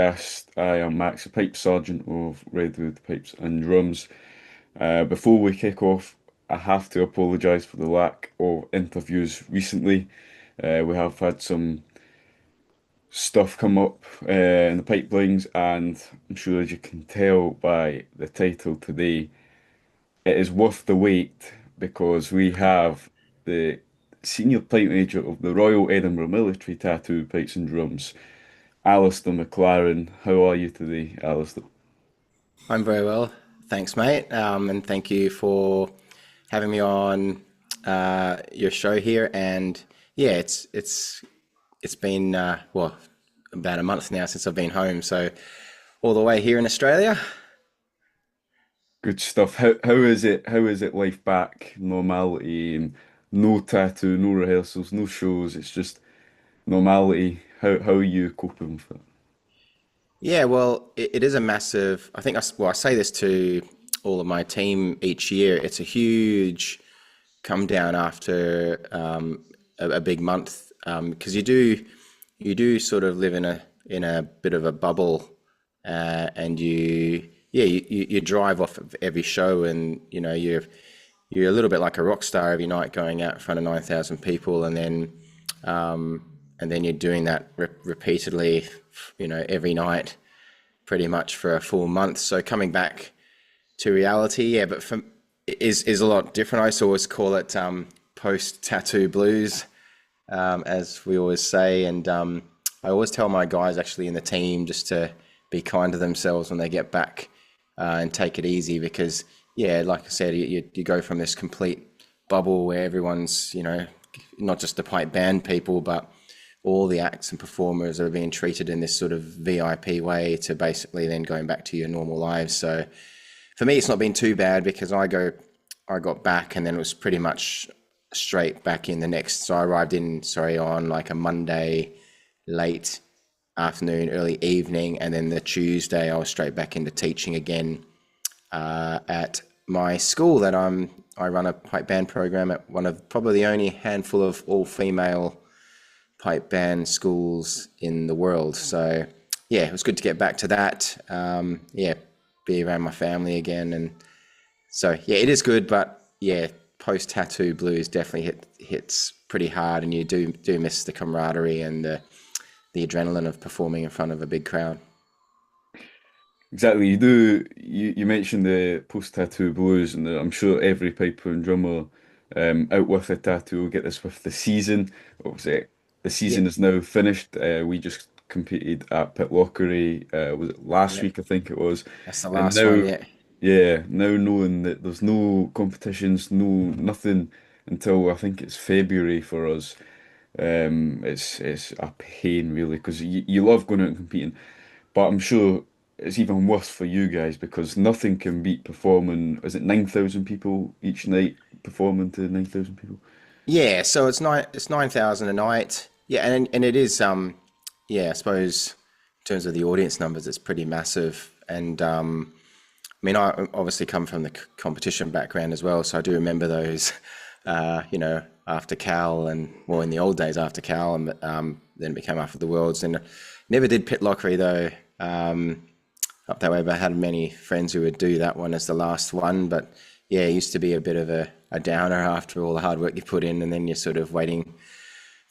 Yes, I am Max, the pipe sergeant of Redwood Pipes and Drums. Before we kick off, I have to apologise for the lack of interviews recently. We have had some stuff come up in the pipelines, and I'm sure as you can tell by the title today, it is worth the wait because we have the senior pipe major of the Royal Edinburgh Military Tattoo Pipes and Drums, Alisdair McLaren. How are you today, Alisdair? I'm very well, thanks, mate, and thank you for having me on your show here. And yeah, it's been about a month now since I've been home, so all the way here in Australia. Good stuff. How is it? How is it life back? Normality and no tattoo, no rehearsals, no shows. It's just normality. How are you coping with it? Yeah, well, it is a massive. I think I say this to all of my team each year. It's a huge come down after a big month because you do sort of live in a bit of a bubble, and you drive off of every show, and you're a little bit like a rock star every night going out in front of 9,000 people, and then you're doing that repeatedly, every night pretty much for a full month. So coming back to reality, yeah, but is a lot different. I used to always call it post tattoo blues, as we always say, and I always tell my guys actually in the team just to be kind to themselves when they get back, and take it easy because yeah, like I said, you go from this complete bubble where everyone's not just the pipe band people, but all the acts and performers are being treated in this sort of VIP way to basically then going back to your normal lives. So for me, it's not been too bad because I got back and then it was pretty much straight back in the next. So I arrived in, sorry, on like a Monday, late afternoon, early evening, and then the Tuesday I was straight back into teaching again at my school that I run a pipe band program at one of probably the only handful of all female pipe band schools in the world. So yeah, it was good to get back to that. Yeah, be around my family again, and so yeah, it is good. But yeah, post tattoo blues definitely hits pretty hard, and you do miss the camaraderie and the adrenaline of performing in front of a big crowd. Exactly. You do. You mentioned the post tattoo blues, and I'm sure every piper and drummer out with a tattoo will get this with the season. Obviously, the Yeah, season is now finished. We just competed at Pitlochry. Was it last yeah, week? I think it was. that's the And last one. now, Yeah, yeah, now knowing that there's no competitions, no nothing until I think it's February for us. It's a pain really because you love going out and competing, but I'm sure it's even worse for you guys because nothing can beat performing. Is it 9,000 people each night performing to 9,000 people? yeah. So it's 9,000 a night. Yeah, and it is yeah. I suppose in terms of the audience numbers, it's pretty massive. And I mean, I obviously come from the competition background as well, so I do remember those, after Cal and well, in the old days after Cal, and then it became after the Worlds. And never did pit lockery though, up that way, but I had many friends who would do that one as the last one. But yeah, it used to be a bit of a downer after all the hard work you put in, and then you're sort of waiting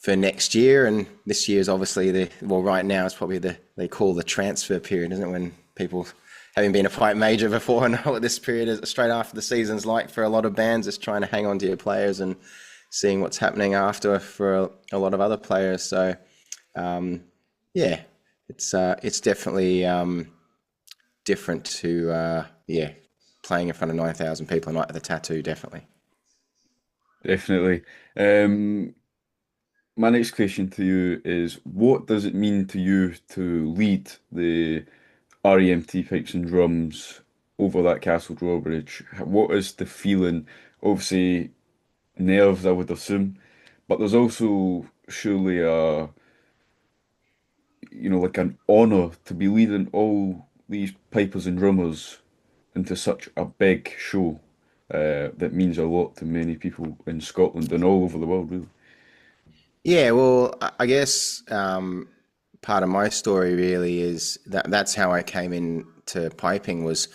for next year. And this year's obviously right now it's probably they call the transfer period, isn't it? When people having been a pipe major before and know what this period is straight after the season's like for a lot of bands, is trying to hang on to your players and seeing what's happening after for a lot of other players. So yeah, it's definitely different to yeah, playing in front of 9,000 people a night at the tattoo, definitely. Definitely. My next question to you is, what does it mean to you to lead the REMT pipes and drums over that castle drawbridge? What is the feeling? Obviously, nerves, I would assume, but there's also surely like an honor to be leading all these pipers and drummers into such a big show, that means a lot to many people in Scotland and all over the world, really. Yeah, well, I guess part of my story really is that's how I came into piping, was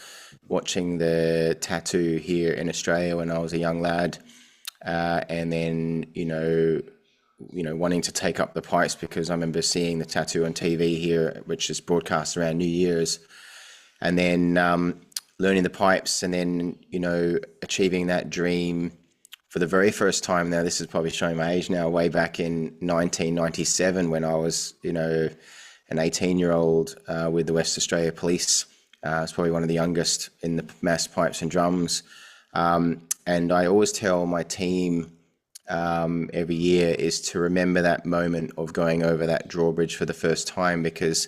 watching the Tattoo here in Australia when I was a young lad, and then wanting to take up the pipes because I remember seeing the Tattoo on TV here, which is broadcast around New Year's, and then learning the pipes, and then achieving that dream for the very first time. Now this is probably showing my age now, way back in 1997 when I was an 18-year-old with the West Australia Police. I was probably one of the youngest in the mass pipes and drums, and I always tell my team every year is to remember that moment of going over that drawbridge for the first time, because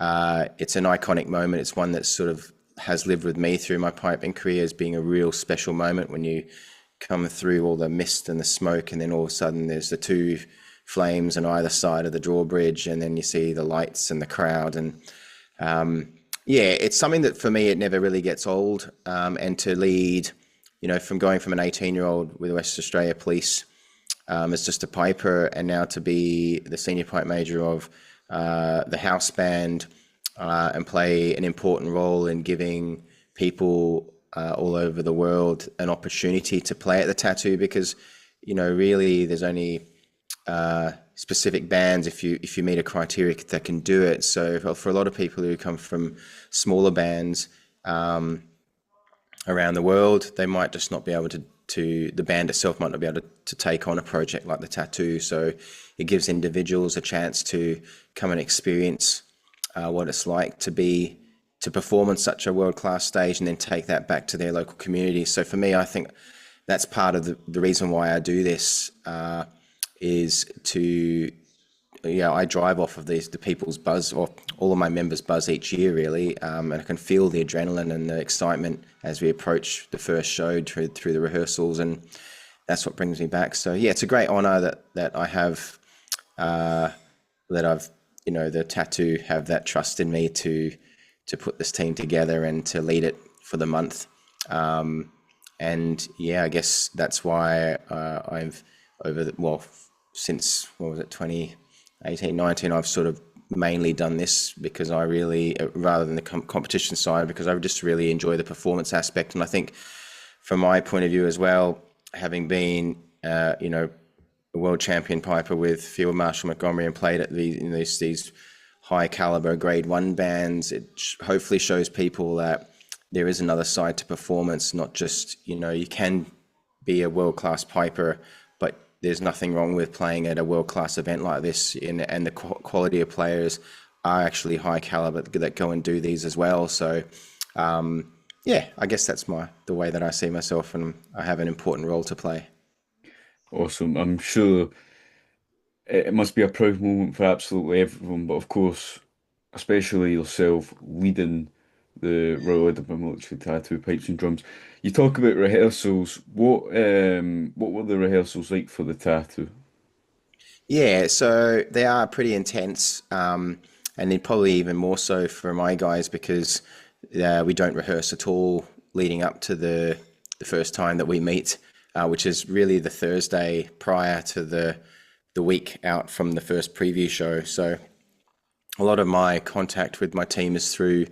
it's an iconic moment. It's one that sort of has lived with me through my piping career as being a real special moment when you come through all the mist and the smoke, and then all of a sudden there's the two flames on either side of the drawbridge, and then you see the lights and the crowd. And it's something that for me, it never really gets old. And to lead, from going from an 18-year-old with West Australia Police as just a piper, and now to be the senior pipe major of the house band, and play an important role in giving people all over the world an opportunity to play at the Tattoo, because really there's only specific bands, if you meet a criteria, that can do it. So for a lot of people who come from smaller bands around the world, they might just not be able to the band itself might not be able to take on a project like the Tattoo. So it gives individuals a chance to come and experience what it's like to perform on such a world-class stage, and then take that back to their local community. So for me, I think that's part of the reason why I do this, is to, I drive off of the people's buzz, or all of my members' buzz each year, really, and I can feel the adrenaline and the excitement as we approach the first show through the rehearsals, and that's what brings me back. So it's a great honour that I have, that I've, the Tattoo have that trust in me to put this team together and to lead it for the month. I guess that's why I've since, 2018, 19, I've sort of mainly done this, because I really, rather than the competition side, because I just really enjoy the performance aspect. And I think from my point of view as well, having been, a world champion piper with Field Marshal Montgomery and played at these high caliber grade 1 bands, it hopefully shows people that there is another side to performance, not just, you can be a world-class piper, but there's nothing wrong with playing at a world-class event like this, and the quality of players are actually high caliber that go and do these as well. So I guess that's the way that I see myself, and I have an important role to play. Awesome. I'm sure it must be a proud moment for absolutely everyone, but of course, especially yourself leading the Royal Edinburgh Military Tattoo Pipes and Drums. You talk about rehearsals. What were the rehearsals like for the Tattoo? Yeah, so they are pretty intense, and then probably even more so for my guys, because we don't rehearse at all leading up to the first time that we meet, which is really the Thursday prior to the week out from the first preview show. So a lot of my contact with my team is through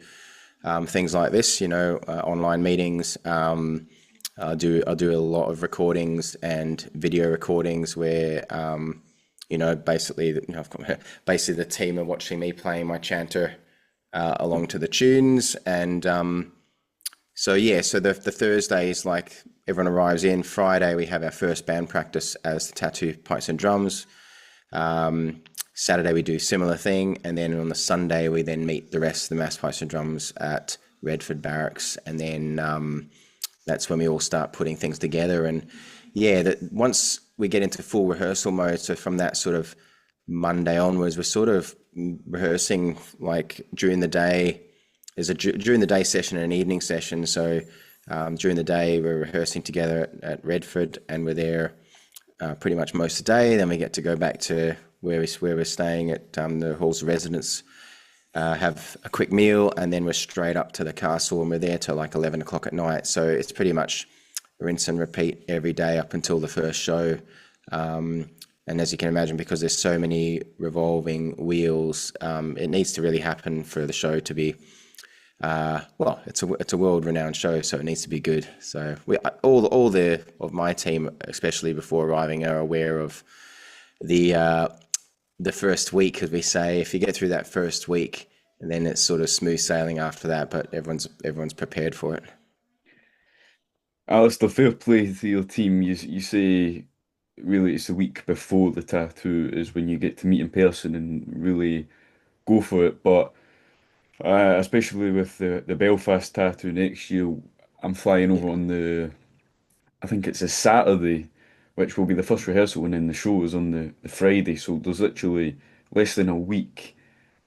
things like this, online meetings. I do a lot of recordings and video recordings where, basically the team are watching me playing my chanter along to the tunes. And so the Thursday is like everyone arrives in. Friday we have our first band practice as the Tattoo Pipes and Drums. Saturday we do similar thing, and then on the Sunday we then meet the rest of the mass pipes and drums at Redwood Barracks, and then that's when we all start putting things together. And once we get into full rehearsal mode, so from that sort of Monday onwards, we're sort of rehearsing like during the day. There's a during the day session and an evening session. So during the day we're rehearsing together at Redford, and we're there pretty much most of the day. Then we get to go back to where we're staying at the halls of residence, have a quick meal, and then we're straight up to the castle, and we're there till like 11 o'clock at night. So it's pretty much rinse and repeat every day up until the first show. And And as you can imagine, because there's so many revolving wheels, it needs to really happen for the show to be well. It's a world renowned show, so it needs to be good. So all the of my team, especially before arriving, are aware of the uh, the first week, as we say. If you get through that first week, and then it's sort of smooth sailing after that. But everyone's prepared for it. Alistair, fair play to your team. You say really it's the week before the tattoo is when you get to meet in person and really go for it. But especially with the Belfast tattoo next year, I'm flying Yeah, over on I think it's a Saturday, which will be the first rehearsal, and then the show is on the Friday. So there's literally less than a week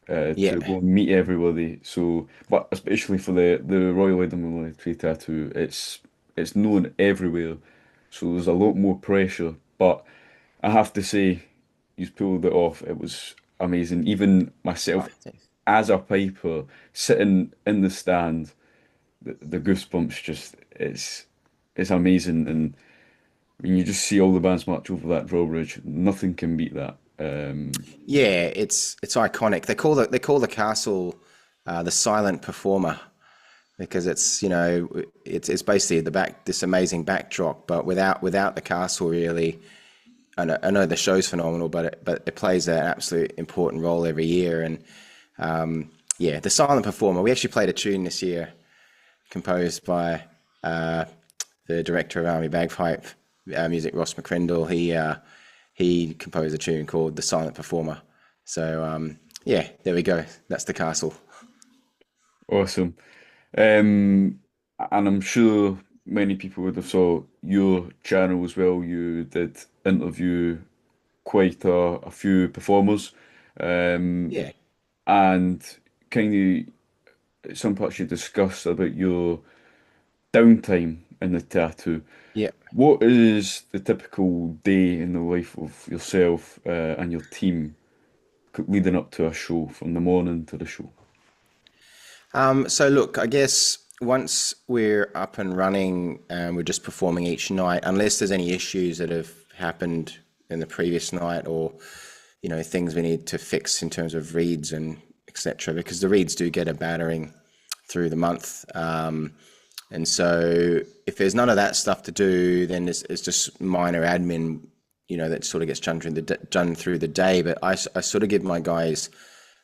yeah, to go and meet everybody. So, but especially for the Royal Edinburgh Military Tattoo, it's known everywhere. So there's a lot more pressure. But I have to say, you pulled it off. It was amazing. Even oh, myself, thanks. as a piper, sitting in the stand, the goosebumps just it's amazing. And when you just see all the bands march over that drawbridge, nothing can beat that. Yeah, it's iconic. They call the castle the silent performer because it's basically this amazing backdrop, but without the castle really. I know the show's phenomenal, but it plays an absolute important role every year. And yeah, the silent performer. We actually played a tune this year composed by uh, the director of Army Bagpipe Music, Ross McCrindle. He composed a tune called "The Silent Performer." So yeah, there we go. That's the castle. Awesome. Um, and I'm sure many people would have saw your channel as well. You did interview quite a few performers, um, Yeah, and kind of some parts you discussed about your downtime in the tattoo. yeah. What is the typical day in the life of yourself and your team leading up to a show, from the morning to the show? So look, I guess once we're up and running and we're just performing each night, unless there's any issues that have happened in the previous night or things we need to fix in terms of reads and etc. Because the reads do get a battering through the month. And so if there's none of that stuff to do, then it's just minor admin, that sort of gets done through the day. But I sort of give my guys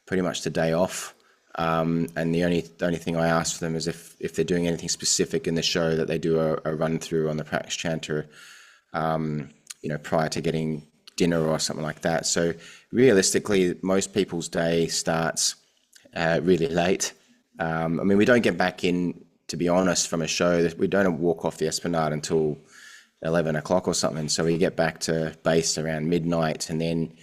pretty much the day off. And the only thing I ask for them is if they're doing anything specific in the show that they do a run through on the practice chanter, prior to getting dinner or something like that. So realistically, most people's day starts really late. I mean, we don't get back in, to be honest, from a show. We don't walk off the Esplanade until 11 o'clock or something. So we get back to base around midnight, and then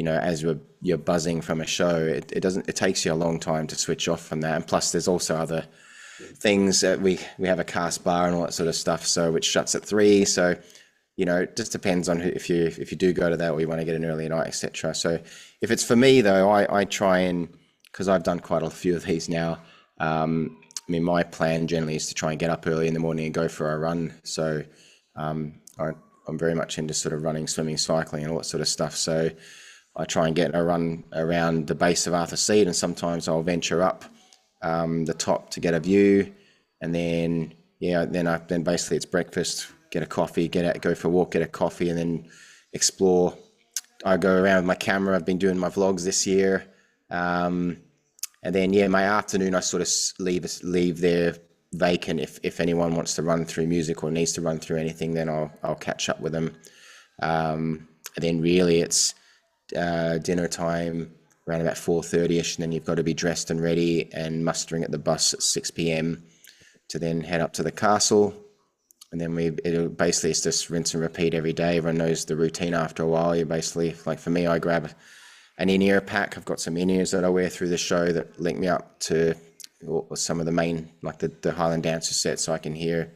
as you're buzzing from a show, it takes you a long time to switch off from that. And plus, there's also other things that we have a cast bar and all that sort of stuff, so which shuts at 3. So it just depends on if you do go to that or you want to get an early night, etc. So if it's for me though, I try and, because I've done quite a few of these now. I mean, my plan generally is to try and get up early in the morning and go for a run. So I'm very much into sort of running, swimming, cycling, and all that sort of stuff. So I try and get a run around the base of Arthur Seat, and sometimes I'll venture up the top to get a view, and then then basically it's breakfast, get a coffee, get out, go for a walk, get a coffee, and then explore. I go around with my camera. I've been doing my vlogs this year, and then my afternoon I sort of leave there vacant. If anyone wants to run through music or needs to run through anything, then I'll catch up with them. And then really it's dinner time around about 4:30ish, and then you've got to be dressed and ready and mustering at the bus at 6 p.m. to then head up to the castle. And then it's just rinse and repeat every day. Everyone knows the routine after a while. You basically, like for me, I grab an in-ear pack. I've got some in-ears that I wear through the show that link me up to some of the main, like the Highland Dancer set, so I can hear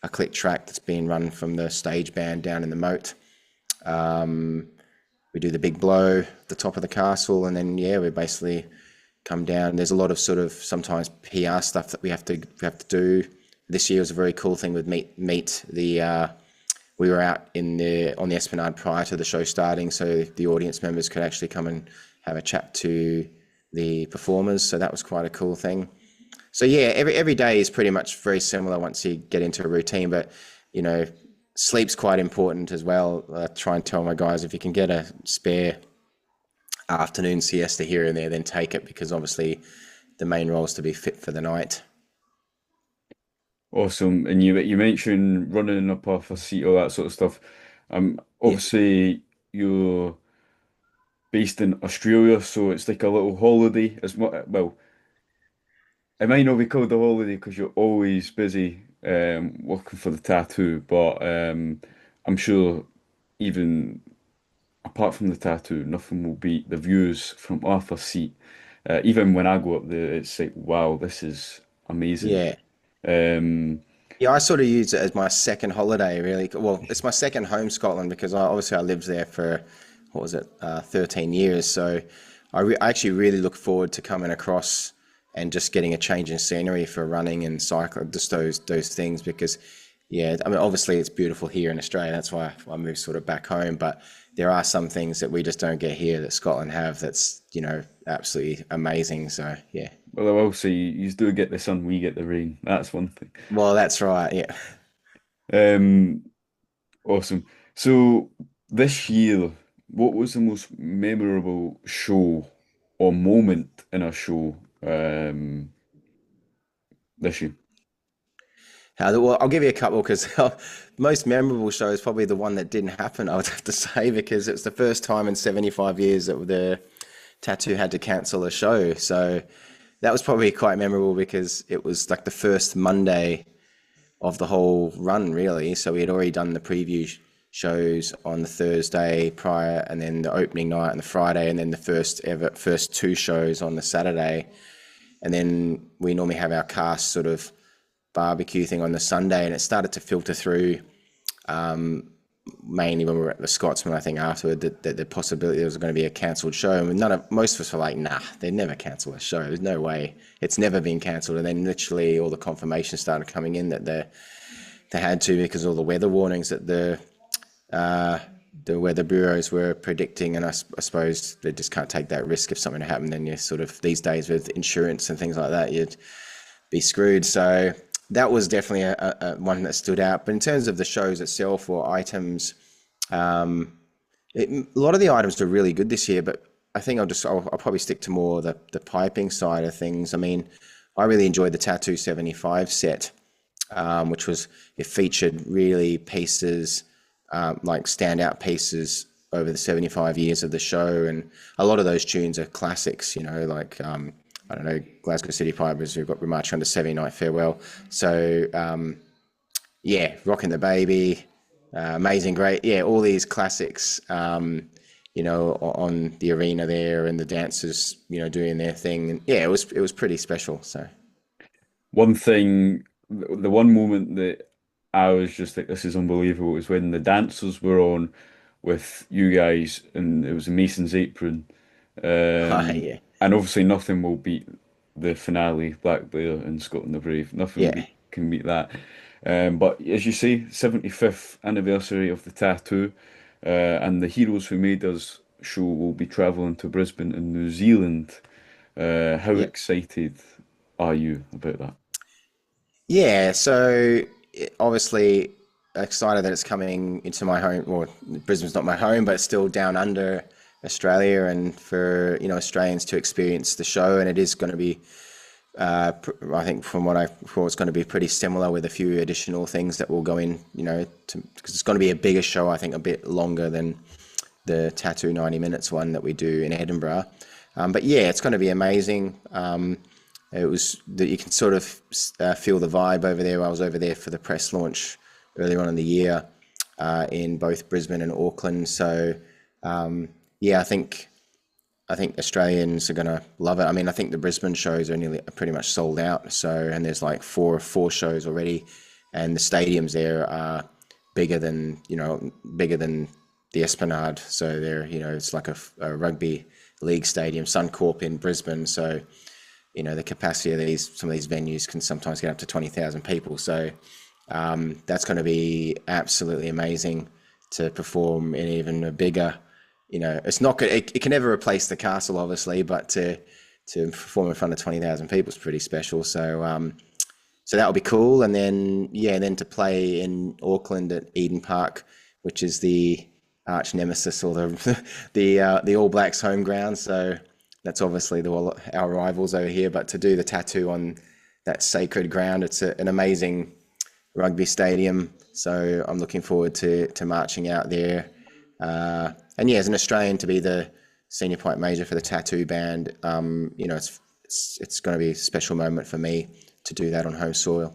a click track that's being run from the stage band down in the moat. We do the big blow at the top of the castle, and then we basically come down. There's a lot of sort of sometimes PR stuff that we have to do. This year was a very cool thing with meet the we were out on the Esplanade prior to the show starting, so the audience members could actually come and have a chat to the performers. So that was quite a cool thing. So yeah, every day is pretty much very similar once you get into a routine. But you know, sleep's quite important as well. I try and tell my guys, if you can get a spare afternoon siesta here and there, then take it, because obviously the main role is to be fit for the night. Awesome. And you mentioned running up off a seat, all that sort of stuff. Yeah, Obviously you're based in Australia, so it's like a little holiday. As much, well, it might not be called a holiday because you're always busy working for the tattoo, but I'm sure even apart from the tattoo, nothing will beat the views from off a seat. Even when I go up there, it's like, wow, this is amazing. yeah. Um, Yeah, I sort of use it as my second holiday, really. Well, it's my second home Scotland, because obviously I lived there for, what was it, 13 years. So I actually really look forward to coming across and just getting a change in scenery for running and cycling, just those things. Because, yeah, I mean, obviously it's beautiful here in Australia. That's why I moved sort of back home. But there are some things that we just don't get here that Scotland have. That's, absolutely amazing. So yeah. well, I will say you do get the sun, we get the rain. That's one thing. Well, that's right. Yeah. Um, Awesome. So this year, what was the most memorable show or moment in a show this year? Well, I'll give you a couple, because most memorable show is probably the one that didn't happen, I would have to say, because it was the first time in 75 years that the Tattoo had to cancel a show. So that was probably quite memorable, because it was like the first Monday of the whole run, really. So we had already done the preview shows on the Thursday prior, and then the opening night on the Friday, and then the first two shows on the Saturday. And then we normally have our cast sort of barbecue thing on the Sunday, and it started to filter through, mainly when we were at the Scotsman, I think, afterward, that the possibility there was going to be a cancelled show. And most of us were like, nah, they'd never cancel a show. There's no way. It's never been cancelled. And then literally all the confirmation started coming in that they had to, because all the weather warnings that the weather bureaus were predicting. And I suppose they just can't take that risk. If something happened, then you sort of, these days with insurance and things like that, you'd be screwed. So that was definitely a one that stood out. But in terms of the shows itself or items, a lot of the items are really good this year. But I think I'll probably stick to more the piping side of things. I mean, I really enjoyed the Tattoo 75 set, which it featured really pieces, like standout pieces over the 75 years of the show. And a lot of those tunes are classics, like, I don't know, Glasgow City Pipers, who've got Marching on to 70 Night Farewell. So, yeah, Rockin' the Baby, Amazing Great. Yeah, all these classics, on the arena there, and the dancers, doing their thing. And yeah, it was pretty special. So, One thing, the one moment that I was just like, this is unbelievable, was when the dancers were on with you guys, and it was a Mason's Apron. yeah, And obviously nothing will beat the finale, Black Bear and Scotland the Brave. yeah, Can beat that. But as you say, 75th anniversary of the tattoo, and the heroes who made us show will be travelling to Brisbane in New Zealand. How yeah. excited are you about that? Yeah, so obviously excited that it's coming into my home. Well, Brisbane's not my home, but it's still down under Australia, and for Australians to experience the show. And it is going to be, I think, from what I thought, it's going to be pretty similar, with a few additional things that will go in. Because it's going to be a bigger show. I think a bit longer than the Tattoo 90 minutes one that we do in Edinburgh. But yeah, it's going to be amazing. It was that you can sort of feel the vibe over there. I was over there for the press launch earlier on in the year, in both Brisbane and Auckland. So yeah, I think Australians are going to love it. I mean, I think the Brisbane shows are pretty much sold out. So, and there's like four shows already, and the stadiums there are bigger than the Esplanade. So they're it's like a rugby league stadium, Suncorp in Brisbane. So the capacity of some of these venues can sometimes get up to 20,000 people. So That's going to be absolutely amazing to perform in even a bigger, it's not good. It can never replace the castle, obviously, but to perform in front of 20,000 people is pretty special. So that'll be cool. And then, yeah, then to play in Auckland at Eden Park, which is the arch nemesis or the All Blacks home ground. So that's obviously our rivals over here. But to do the tattoo on that sacred ground, it's an amazing rugby stadium. So I'm looking forward to marching out there. And yeah, as an Australian, to be the senior point major for the tattoo band, it's going to be a special moment for me to do that on home soil.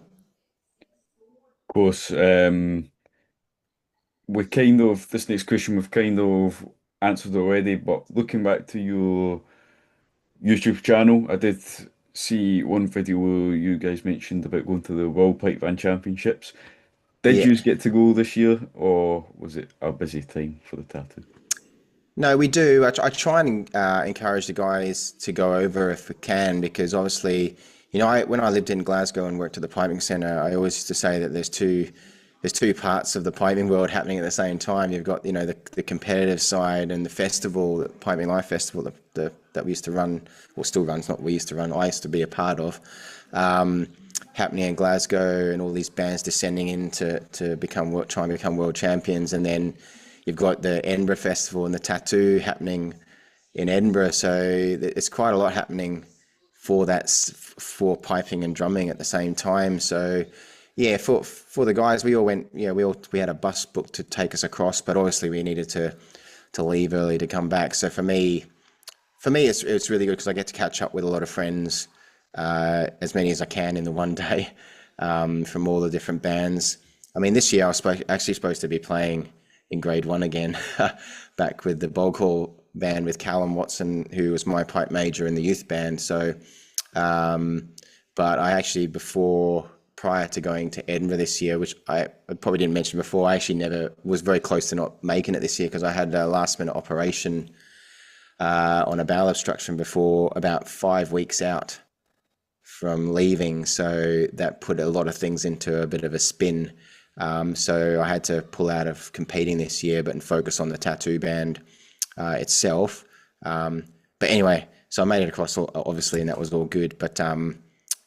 Of course, we kind of, this next question we've kind of answered already, but looking back to your YouTube channel, I did see one video where you guys mentioned about going to the World Pipe Band Championships. Did Yeah. you get to go this year, or was it a busy time for the tattoo? No, we do. I try and encourage the guys to go over if we can, because obviously, when I lived in Glasgow and worked at the piping centre, I always used to say that there's two parts of the piping world happening at the same time. You've got the competitive side and the festival, the Piping Life Festival that we used to run, or still runs. Not we used to run. I used to be a part of. Happening in Glasgow, and all these bands descending in to try and become world champions, and then you've got the Edinburgh Festival and the tattoo happening in Edinburgh. So it's quite a lot happening for piping and drumming at the same time. So yeah, for the guys, we all went. Yeah, we had a bus booked to take us across, but obviously we needed to leave early to come back. So for me, it's really good because I get to catch up with a lot of friends, as many as I can in the one day, from all the different bands. I mean, this year I was actually supposed to be playing in grade one again, back with the Bog Hall band with Callum Watson, who was my pipe major in the youth band. So, but I actually, prior to going to Edinburgh this year, which I probably didn't mention before, I actually never was very close to not making it this year because I had a last minute operation on a bowel obstruction before about 5 weeks out from leaving. So that put a lot of things into a bit of a spin. So I had to pull out of competing this year, but and focus on the tattoo band itself. But anyway, so I made it across, obviously, and that was all good. But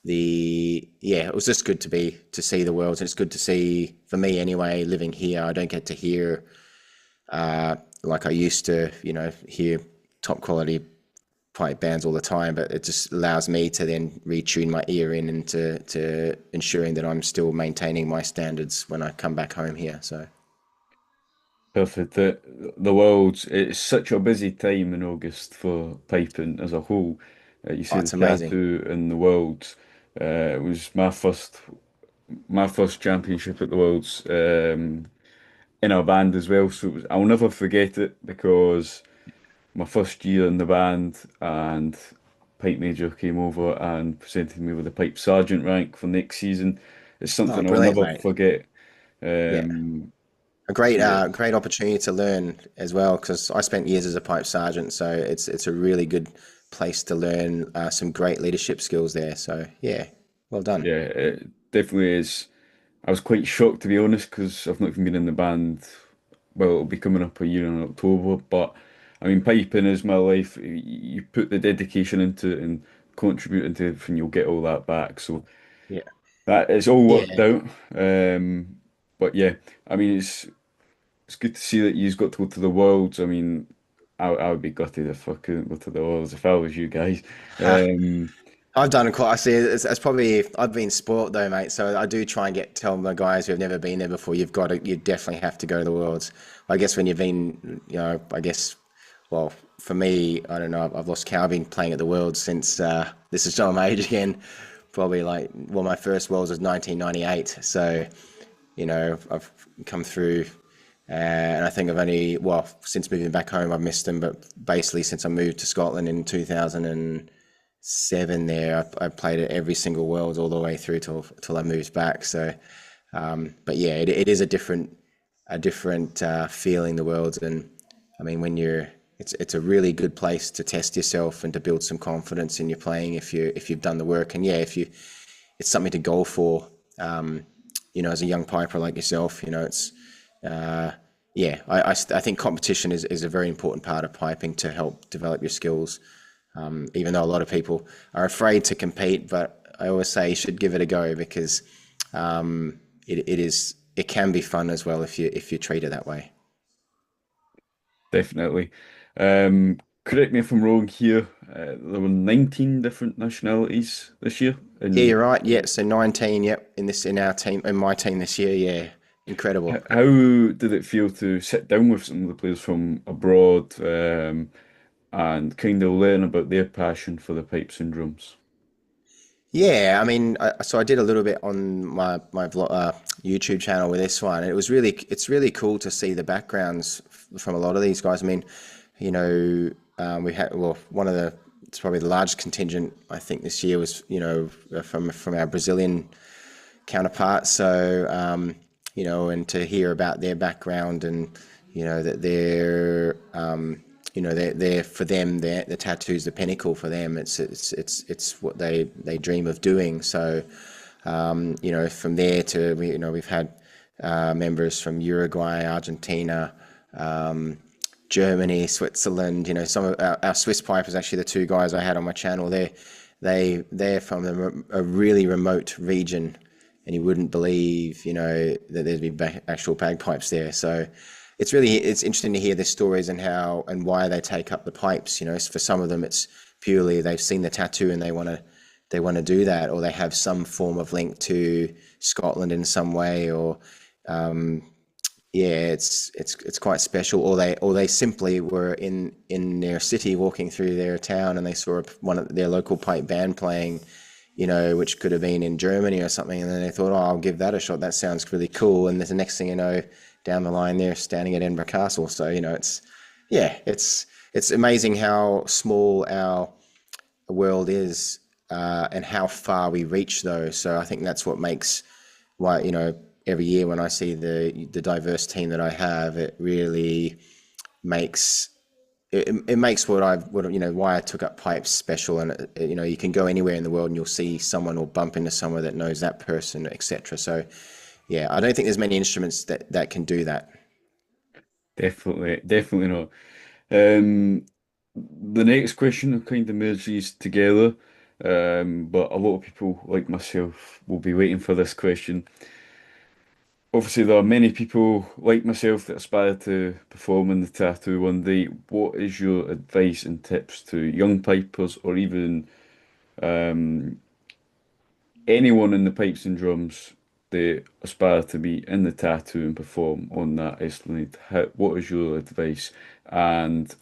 it was just good to see the world. And it's good to see, for me anyway, living here. I don't get to hear like I used to, hear top quality pipe bands all the time, but it just allows me to then retune my ear in and to ensuring that I'm still maintaining my standards when I come back home here. So Perfect. The world's it's such a busy time in August for piping as a whole. You oh, see the it's amazing. tattoo in the world. It was my first championship at the world's in our band as well. So I'll never forget it because my first year in the band and pipe major came over and presented me with a pipe sergeant rank for next season. It's Oh, something I'll brilliant, never mate. forget. Yeah. Um, A great, yeah, great opportunity to learn as well, because I spent years as a pipe sergeant, so it's a really good place to learn some great leadership skills there. So yeah, well done. yeah, it definitely is. I was quite shocked to be honest because I've not even been in the band. Well, it'll be coming up a year in October, but I mean, piping is my life. You put the dedication into it and contribute into it, and you'll get all that back. So Yeah, that it's all worked yeah. out. But yeah, I mean, it's good to see that you've got to go to the Worlds. I mean, I would be gutted if I couldn't go to the Worlds if I was you guys. Um, I've done quite. I see. It's probably I've been spoilt though, mate. So I do try and tell my guys who have never been there before. You definitely have to go to the Worlds. I guess when you've been, I guess, well, for me, I don't know. I've lost count. I've been playing at the Worlds since this is showing my age again. Probably my first Worlds was 1998. So I've come through, and I think I've only, well, since moving back home, I've missed them. But basically, since I moved to Scotland in 2007, I played at every single Worlds all the way through till I moved back. So, but yeah, it is a different feeling, the Worlds, and I mean it's a really good place to test yourself and to build some confidence in your playing if you've done the work, and yeah, it's something to go for. as a young piper like yourself, it's, uh, yeah, I think competition is a very important part of piping to help develop your skills. Even though a lot of people are afraid to compete, but I always say you should give it a go because it can be fun as well if you treat it that way. Definitely. Correct me if I'm wrong here. There were 19 different nationalities this year. Yeah, And you're right. Yeah, so 19. Yep, in our team, in my team this year. Yeah, incredible. how did it feel to sit down with some of the players from abroad, and kind of learn about their passion for the pipes and drums? Yeah, I mean, so I did a little bit on my YouTube channel with this one. And it's really cool to see the backgrounds from a lot of these guys. I mean, we had one of the it's probably the largest contingent I think this year was from our Brazilian counterparts. So and to hear about their background and that they're for them, the tattoo's the pinnacle for them. It's what they dream of doing. So from there to we've had members from Uruguay, Argentina, Germany, Switzerland. Some of our Swiss pipers, actually, the two guys I had on my channel, they're from a really remote region, and you wouldn't believe, that there'd be actual bagpipes there. So it's interesting to hear their stories and how and why they take up the pipes. For some of them, it's purely they've seen the tattoo and they want to do that, or they have some form of link to Scotland in some way, or yeah, it's quite special. Or they simply were in their city walking through their town and they saw one of their local pipe band playing, which could have been in Germany or something, and then they thought, oh, I'll give that a shot. That sounds really cool. And there's the next thing you know, down the line, they're standing at Edinburgh Castle. So it's amazing how small our world is, and how far we reach, though. So I think that's what makes why every year when I see the diverse team that I have, it really makes it makes why I took up pipes special. And you can go anywhere in the world and you'll see someone or bump into someone that knows that person, etc. So yeah, I don't think there's many instruments that can do that. Definitely, definitely not. Um, the next question kind of merges together, but a lot of people like myself will be waiting for this question. Obviously, there are many people like myself that aspire to perform in the tattoo one day. What is your advice and tips to young pipers, or even anyone in the pipes and drums that aspire to be in the tattoo and perform on that Iceland? What is your advice? And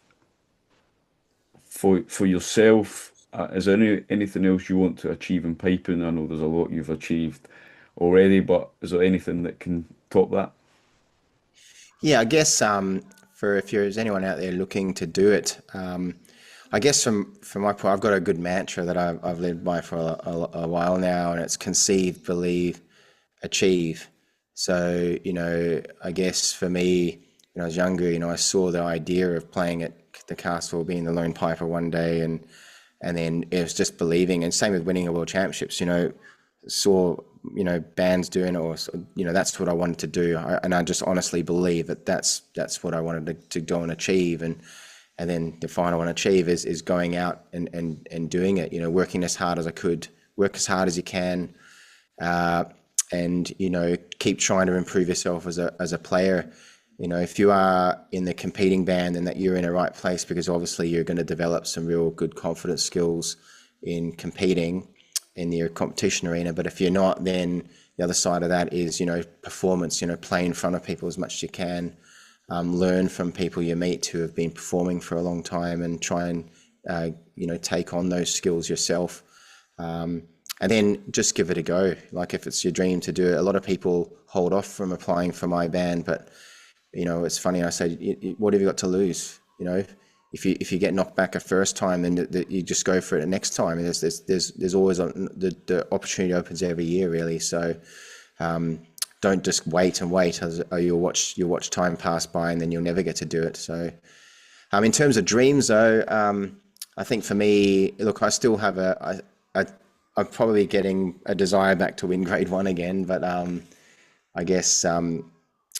for yourself, is there anything else you want to achieve in piping? I know there's a lot you've achieved already, but is there anything that can top that? Yeah, I guess for if there's anyone out there looking to do it, I guess from my point, I've got a good mantra that I've lived by for a while now, and it's conceive, believe, achieve. So I guess for me, when I was younger, I saw the idea of playing at the castle, being the lone piper one day, and then it was just believing. And same with winning a world championships. Saw bands doing it, or that's what I wanted to do. And I just honestly believe that that's what I wanted to go and achieve. And then the final one achieve is going out and doing it. Working as hard as I could, work as hard as you can, and keep trying to improve yourself as a player. If you are in the competing band, then that you're in a right place, because obviously you're going to develop some real good confidence skills in competing in your competition arena. But if you're not, then the other side of that is performance. Play in front of people as much as you can. Learn from people you meet who have been performing for a long time, and try and take on those skills yourself. And then just give it a go. Like, if it's your dream to do it, a lot of people hold off from applying for my band, but it's funny. I say, what have you got to lose? If you get knocked back a first time, then you just go for it the next time. And there's always the opportunity opens every year, really. So don't just wait and wait, as you'll watch time pass by, and then you'll never get to do it. So in terms of dreams, though, I think for me, look, I still have I'm probably getting a desire back to win grade one again, but I guess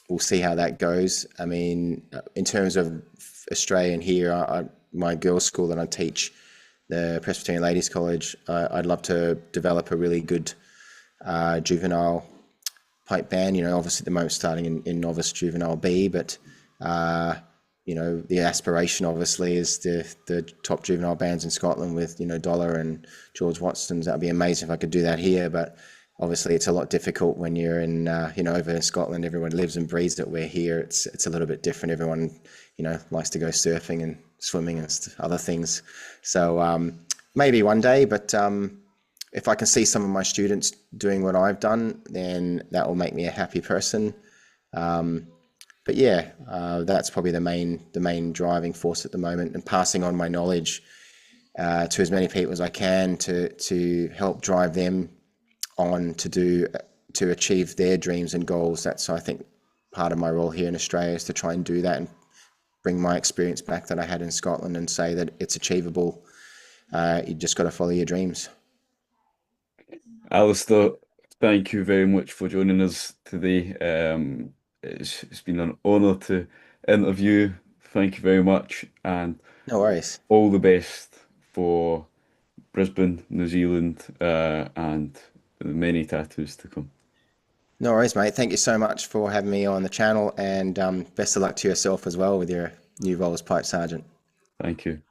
we'll see how that goes. I mean, in terms of Australia and here, my girls' school that I teach, the Presbyterian Ladies College, I'd love to develop a really good juvenile pipe band. You know, obviously at the moment starting in novice juvenile B, but you know, the aspiration obviously is the top juvenile bands in Scotland with, you know, Dollar and George Watson's. That'd be amazing if I could do that here, but obviously it's a lot difficult when you're in, you know, over in Scotland, everyone lives and breathes it. Where here it's a little bit different. Everyone, you know, likes to go surfing and swimming and other things. So maybe one day, but if I can see some of my students doing what I've done, then that will make me a happy person. But yeah, that's probably the main driving force at the moment, and passing on my knowledge to as many people as I can to help drive them on to achieve their dreams and goals. That's, I think, part of my role here in Australia, is to try and do that and bring my experience back that I had in Scotland and say that it's achievable. You just got to follow your dreams. Alistair, thank you very much for joining us today. It's been an honour to interview. Thank you very much, and No worries. all the best for Brisbane, New Zealand, and the many tattoos to come. No worries, mate. Thank you so much for having me on the channel, and best of luck to yourself as well with your new role as Pipe Sergeant. Thank you.